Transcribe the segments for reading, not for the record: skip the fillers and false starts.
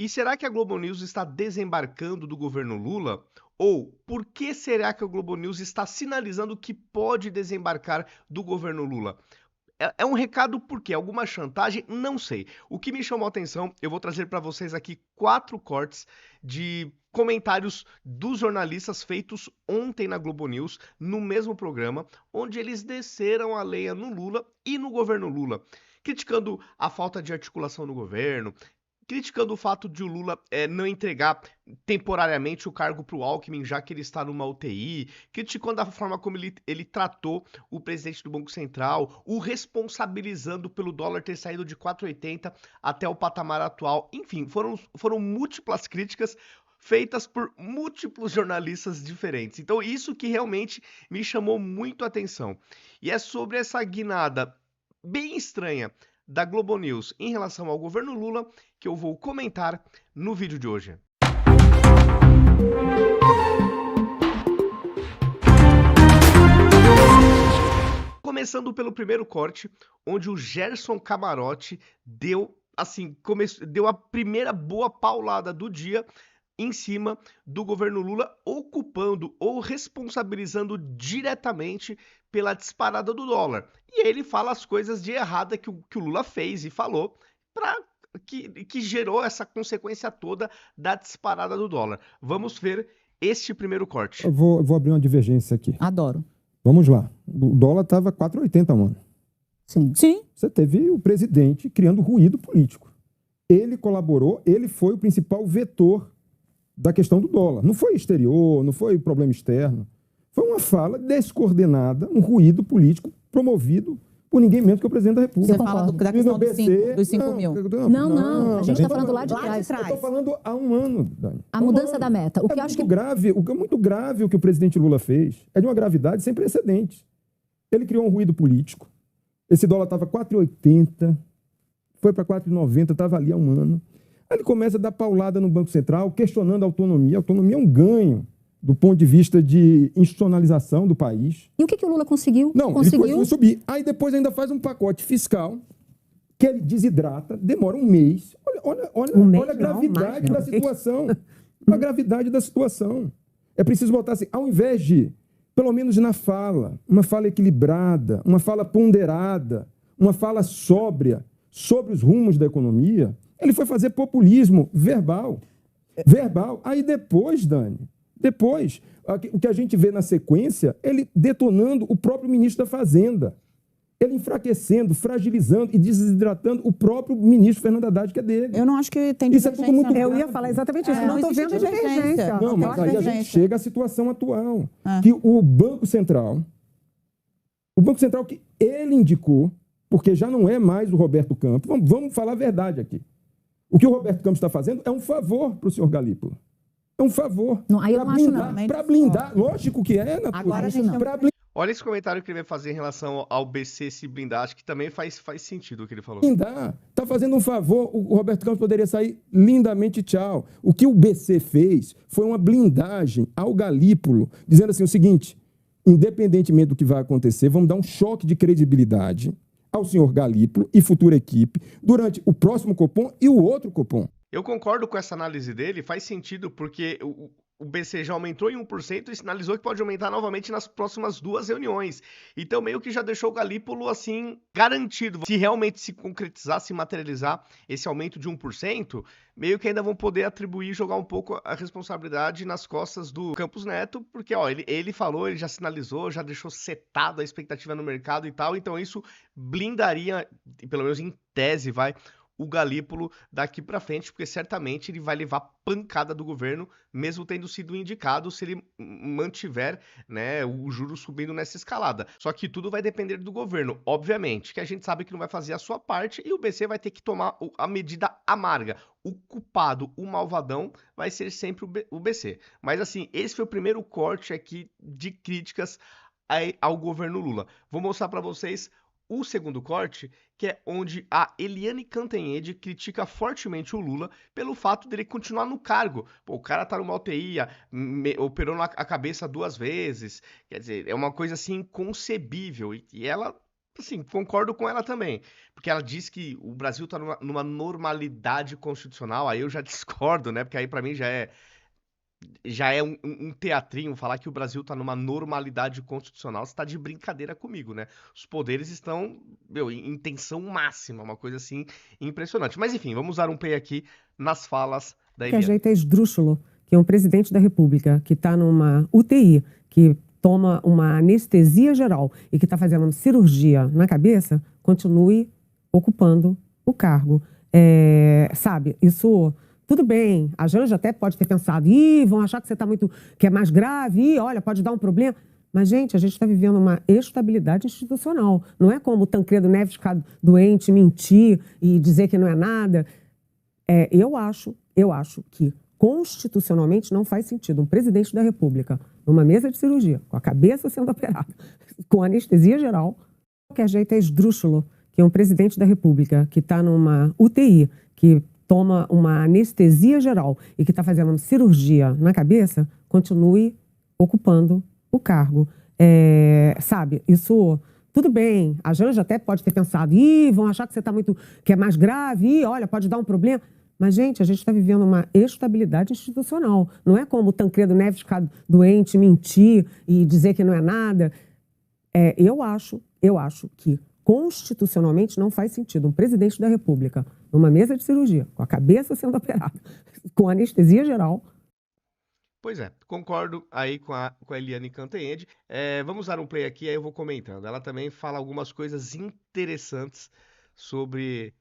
E será que a Globo News está desembarcando do governo Lula? Ou por que será que a Globo News está sinalizando que pode desembarcar do governo Lula? É um recado por quê? Alguma chantagem? Não sei. O que me chamou a atenção, eu vou trazer para vocês aqui 4 cortes de comentários dos jornalistas feitos ontem na Globo News, no mesmo programa, onde eles desceram a lenha no Lula e no governo Lula, criticando a falta de articulação no governo, criticando o fato de o Lula não entregar temporariamente o cargo para o Alckmin, já que ele está numa UTI, criticando a forma como ele tratou o presidente do Banco Central, o responsabilizando pelo dólar ter saído de 4,80 até o patamar atual. Enfim, foram múltiplas críticas feitas por múltiplos jornalistas diferentes. Então, isso que realmente me chamou muito a atenção. E é sobre essa guinada bem estranha da Globo News em relação ao governo Lula que eu vou comentar no vídeo de hoje. Começando pelo primeiro corte, onde o Gerson Camarote deu a primeira boa paulada do dia em cima do governo Lula, ocupando ou responsabilizando diretamente pela disparada do dólar. E ele fala as coisas de errada que o Lula fez e falou para que gerou essa consequência toda da disparada do dólar. Vamos ver este primeiro corte. Eu vou abrir uma divergência aqui. Adoro. Vamos lá. O dólar estava 4,80, mano. Sim. Sim. Você teve o presidente criando ruído político. Ele colaborou, ele foi o principal vetor da questão do dólar. Não foi exterior, não foi problema externo. Foi uma fala descoordenada, um ruído político promovido por ninguém menos que o presidente da República. Você fala da questão dos 5 mil. Não. A gente está falando lá de trás. Eu estou falando há um ano, Dani. A mudança da meta. O que é muito grave, o que é muito grave o que o presidente Lula fez. É de uma gravidade sem precedentes. Ele criou um ruído político. Esse dólar estava 4,80, foi para 4,90, estava ali há um ano. Aí ele começa a dar paulada no Banco Central, questionando a autonomia. A autonomia é um ganho do ponto de vista de institucionalização do país. E o que o Lula conseguiu? Não, ele foi subir. Aí depois ainda faz um pacote fiscal que ele desidrata, demora um mês. Olha a gravidade da situação. A gravidade da situação. É preciso botar assim, ao invés de, pelo menos na fala, uma fala equilibrada, uma fala ponderada, uma fala sóbria sobre os rumos da economia, ele foi fazer populismo verbal. Aí depois, Dani, o que a gente vê na sequência, ele detonando o próprio ministro da Fazenda. Ele enfraquecendo, fragilizando e desidratando o próprio ministro Fernando Haddad, que é dele. Eu não acho que tem divergência. Isso é tudo muito Eu ia falar exatamente isso. Não estou vendo divergência. Não, mas aí a gente chega à situação atual. Que o Banco Central que ele indicou, porque já não é mais o Roberto Campos, vamos falar a verdade aqui. O que o Roberto Campos está fazendo é um favor para o senhor Galípolo. É um favor. Não, aí eu não acho não. Para blindar, lógico que é, Agora a gente não. Olha esse comentário que ele vai fazer em relação ao BC se blindar, acho que também faz sentido o que ele falou. Blindar, está fazendo um favor, o Roberto Campos poderia sair lindamente tchau. O que o BC fez foi uma blindagem ao Galípolo, dizendo assim o seguinte, independentemente do que vai acontecer, vamos dar um choque de credibilidade ao senhor Galípolo e futura equipe durante o próximo Copom e o outro Copom. Eu concordo com essa análise dele, faz sentido, porque o BC já aumentou em 1% e sinalizou que pode aumentar novamente nas próximas 2 reuniões. Então, meio que já deixou o Galípolo, assim, garantido. Se realmente se concretizar, se materializar esse aumento de 1%, meio que ainda vão poder atribuir, jogar um pouco a responsabilidade nas costas do Campos Neto, porque, ó, ele falou, ele já sinalizou, já deixou setado a expectativa no mercado e tal, então isso blindaria, pelo menos em tese, o Galípolo daqui para frente, porque certamente ele vai levar pancada do governo, mesmo tendo sido indicado, se ele mantiver, né, o juro subindo nessa escalada. Só que tudo vai depender do governo, obviamente, que a gente sabe que não vai fazer a sua parte e o BC vai ter que tomar a medida amarga. O culpado, o malvadão, vai ser sempre o BC. Mas assim, esse foi o primeiro corte aqui de críticas ao governo Lula. Vou mostrar para vocês o segundo corte, que é onde a Eliane Cantanhede critica fortemente o Lula pelo fato dele continuar no cargo. Pô, o cara tá numa UTI, operou a cabeça 2 vezes, quer dizer, é uma coisa assim inconcebível. E ela assim, concordo com ela também. Porque ela diz que o Brasil está numa normalidade constitucional. Aí eu já discordo, né? Porque aí para mim já é um teatrinho falar que o Brasil está numa normalidade constitucional. Você está de brincadeira comigo, né? Os poderes estão, em tensão máxima, uma coisa assim impressionante. Mas enfim, vamos dar um play aqui nas falas da Que Eliane. ajeita esdrúxulo, que é um presidente da República que está numa UTI, que toma uma anestesia geral e que está fazendo uma cirurgia na cabeça, continue ocupando o cargo. Sabe, isso... Tudo bem, a Janja até pode ter pensado, vão achar que você está que é mais grave, olha, pode dar um problema. Mas, gente, a gente está vivendo uma estabilidade institucional. Não é como o Tancredo Neves ficar doente, mentir e dizer que não é nada. Eu acho que constitucionalmente não faz sentido um presidente da República, numa mesa de cirurgia, com a cabeça sendo operada, com anestesia geral, que ajeita esdrúxulo, que é um presidente da República que está numa UTI, que toma uma anestesia geral e que está fazendo uma cirurgia na cabeça, continue ocupando o cargo. Sabe, isso... Tudo bem, a Janja até pode ter pensado, vão achar que você está que é mais grave, olha, pode dar um problema. Mas, gente, a gente está vivendo uma estabilidade institucional. Não é como o Tancredo Neves ficar doente, mentir e dizer que não é nada. Eu acho que constitucionalmente não faz sentido um presidente da República, numa mesa de cirurgia, com a cabeça sendo operada, com anestesia geral. Pois é, concordo aí com a Eliane Cantanhede. Vamos dar um play aqui, aí eu vou comentando. Ela também fala algumas coisas interessantes sobre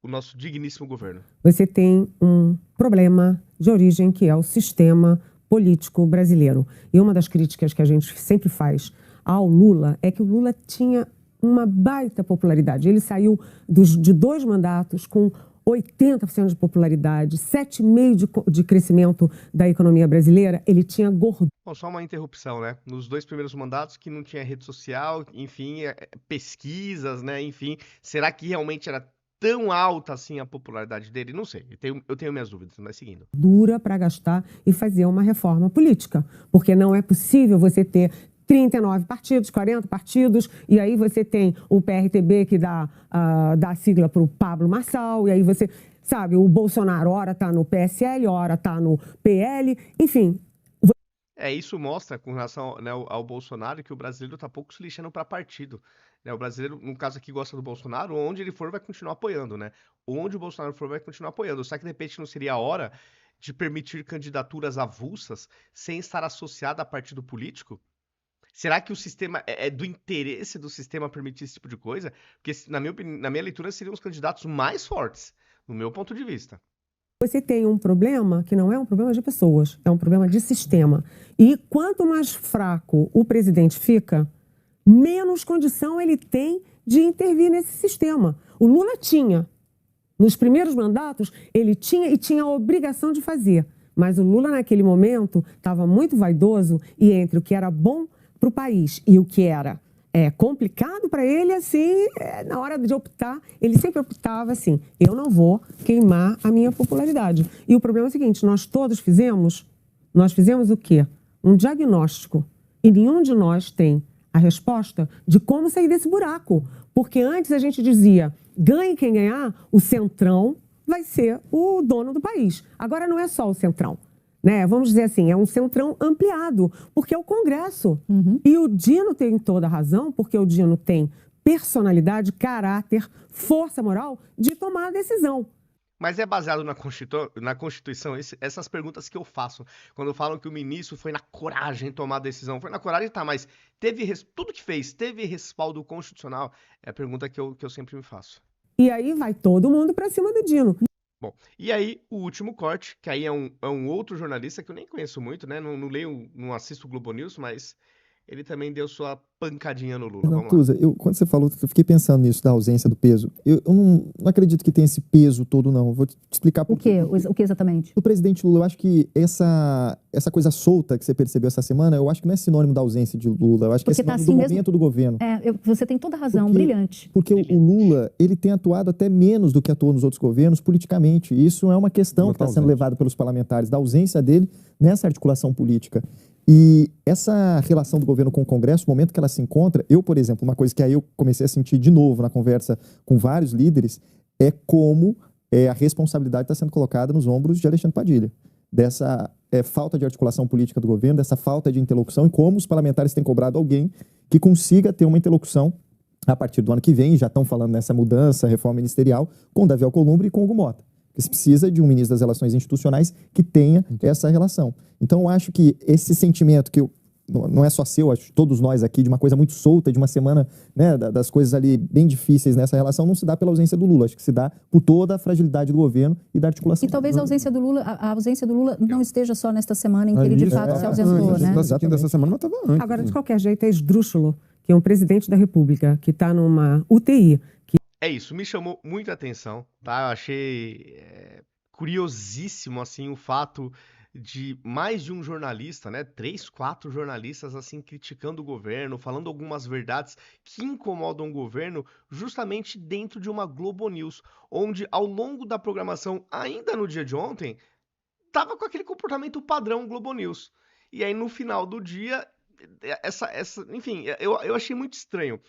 o nosso digníssimo governo. Você tem um problema de origem que é o sistema político brasileiro. E uma das críticas que a gente sempre faz ao Lula é que o Lula tinha uma baita popularidade. Ele saiu de 2 mandatos com 80% de popularidade, 7,5% de crescimento da economia brasileira. Ele tinha gordura. Bom, só uma interrupção, né? Nos 2 primeiros mandatos que não tinha rede social, enfim, pesquisas, né? Enfim, será que realmente era tão alta assim a popularidade dele? Não sei, eu tenho minhas dúvidas, mas seguindo. Dura para gastar e fazer uma reforma política, porque não é possível você ter 39 partidos, 40 partidos, e aí você tem o PRTB que dá sigla para o Pablo Marçal, e aí você, sabe, o Bolsonaro ora está no PSL, ora está no PL, enfim. Isso mostra, com relação, né, ao Bolsonaro, que o brasileiro está pouco se lixando para partido. Né? O brasileiro, no caso aqui, gosta do Bolsonaro, onde ele for vai continuar apoiando, né? Onde o Bolsonaro for vai continuar apoiando. Será que, de repente, não seria a hora de permitir candidaturas avulsas sem estar associada a partido político? Será que o sistema é do interesse do sistema permitir esse tipo de coisa? Porque, na minha leitura, seriam os candidatos mais fortes, no meu ponto de vista. Você tem um problema que não é um problema de pessoas, é um problema de sistema. E quanto mais fraco o presidente fica, menos condição ele tem de intervir nesse sistema. O Lula tinha. Nos primeiros mandatos, ele tinha e tinha a obrigação de fazer. Mas o Lula, naquele momento, estava muito vaidoso e entre o que era bom para o país e o que era complicado para ele, assim, na hora de optar, ele sempre optava assim, eu não vou queimar a minha popularidade. E o problema é o seguinte, nós fizemos o quê? Um diagnóstico. E nenhum de nós tem a resposta de como sair desse buraco. Porque antes a gente dizia, ganhe quem ganhar, o Centrão vai ser o dono do país. Agora não é só o Centrão. Né? Vamos dizer assim, é um Centrão ampliado, porque é o Congresso. Uhum. E o Dino tem toda a razão, porque o Dino tem personalidade, caráter, força moral de tomar a decisão. Mas é baseado na Constituição essas perguntas que eu faço. Quando falam que o ministro foi na coragem tomar a decisão. Foi na coragem, tá, mas tudo que fez, teve respaldo constitucional? É a pergunta que eu sempre me faço. E aí vai todo mundo para cima do Dino. Bom, e aí o último corte, que aí é um outro jornalista que eu nem conheço muito, né? Não leio, não assisto o Globo News, mas ele também deu sua pancadinha no Lula. Vamos Tusa, quando você falou, eu fiquei pensando nisso, da ausência do peso. Eu não acredito que tenha esse peso todo, não. Vou te explicar por quê. O que exatamente? O presidente Lula, eu acho que essa coisa solta que você percebeu essa semana, eu acho que não é sinônimo da ausência de Lula. Eu acho que é sinônimo do momento do governo. Você tem toda a razão, brilhante. Porque o Lula, ele tem atuado até menos do que atuou nos outros governos politicamente. E isso é uma questão que está sendo levada pelos parlamentares, da ausência dele nessa articulação política. E essa relação do governo com o Congresso, o momento que ela se encontra, eu, por exemplo, uma coisa que aí eu comecei a sentir de novo na conversa com vários líderes, é como a responsabilidade está sendo colocada nos ombros de Alexandre Padilha. Dessa falta de articulação política do governo, dessa falta de interlocução, e como os parlamentares têm cobrado alguém que consiga ter uma interlocução a partir do ano que vem, já estão falando nessa mudança, reforma ministerial, com o Davi Alcolumbre e com o Hugo Mota. Você precisa de um ministro das Relações Institucionais que tenha essa relação. Então, eu acho que esse sentimento que não é só seu, acho que todos nós aqui, de uma coisa muito solta, de uma semana, né, das coisas ali bem difíceis nessa relação, não se dá pela ausência do Lula. Acho que se dá por toda a fragilidade do governo e da articulação. E talvez a ausência do Lula não esteja só nesta semana em que ele de fato se ausentou, né? Dessa semana, mas estava antes. Agora, de qualquer jeito, é esdrúxulo que um presidente da República que está numa UTI... É isso, me chamou muita atenção, tá? Eu achei curiosíssimo, assim, o fato de mais de um jornalista, né? 3, 4 jornalistas, assim, criticando o governo, falando algumas verdades que incomodam o governo, justamente dentro de uma Globo News, onde ao longo da programação, ainda no dia de ontem, tava com aquele comportamento padrão Globo News. E aí, no final do dia, enfim, eu achei muito estranho.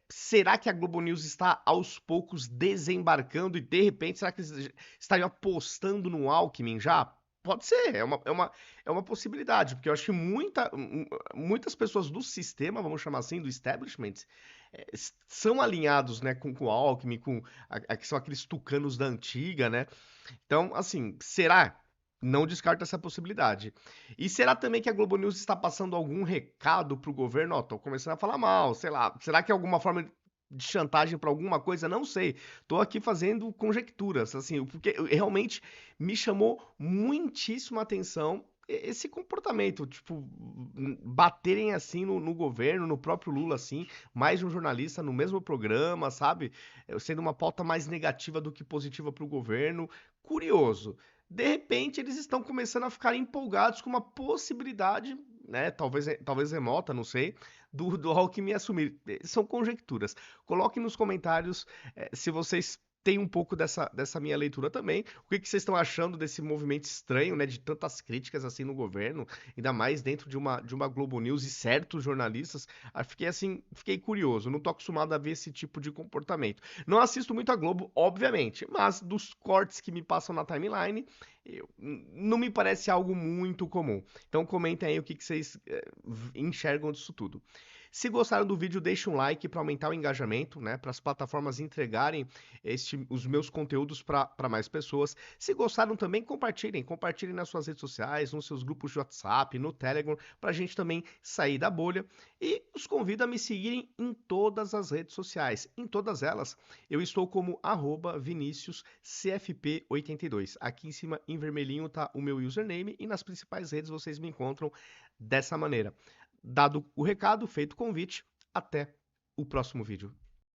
Será que a Globo News está aos poucos desembarcando e de repente será que eles estariam apostando no Alckmin já? Pode ser, é uma possibilidade, porque eu acho que muitas pessoas do sistema, vamos chamar assim, do establishment, são alinhados, né, com o Alckmin, que são aqueles tucanos da antiga, né? Então, assim, será? Não descarta essa possibilidade. E será também que a Globo News está passando algum recado pro governo? Ó, tô começando a falar mal, sei lá. Será que é alguma forma de chantagem para alguma coisa? Não sei. Tô aqui fazendo conjecturas, assim, porque realmente me chamou muitíssima atenção esse comportamento, tipo, baterem assim no governo, no próprio Lula, assim, mais um jornalista no mesmo programa, sabe? Sendo uma pauta mais negativa do que positiva pro governo. Curioso. De repente, eles estão começando a ficar empolgados com uma possibilidade, né, talvez remota, não sei, do Alckmin assumir. São conjecturas. Coloquem nos comentários se vocês têm um pouco dessa minha leitura também. O que vocês estão achando desse movimento estranho, né, de tantas críticas assim no governo, ainda mais dentro de uma Globo News e certos jornalistas. Fiquei curioso. Não tô acostumado a ver esse tipo de comportamento. Não assisto muito a Globo, obviamente, mas dos cortes que me passam na timeline, não me parece algo muito comum. Então comentem aí o que vocês enxergam disso tudo. Se gostaram do vídeo, deixe um like para aumentar o engajamento, né? Para as plataformas entregarem os meus conteúdos para mais pessoas. Se gostaram também, compartilhem nas suas redes sociais, nos seus grupos de WhatsApp, no Telegram, para a gente também sair da bolha. E os convido a me seguirem em todas as redes sociais. Em todas elas, eu estou como @ViniciusCFP82. Aqui em cima, em vermelhinho, tá o meu username e nas principais redes vocês me encontram dessa maneira. Dado o recado, feito o convite, até o próximo vídeo.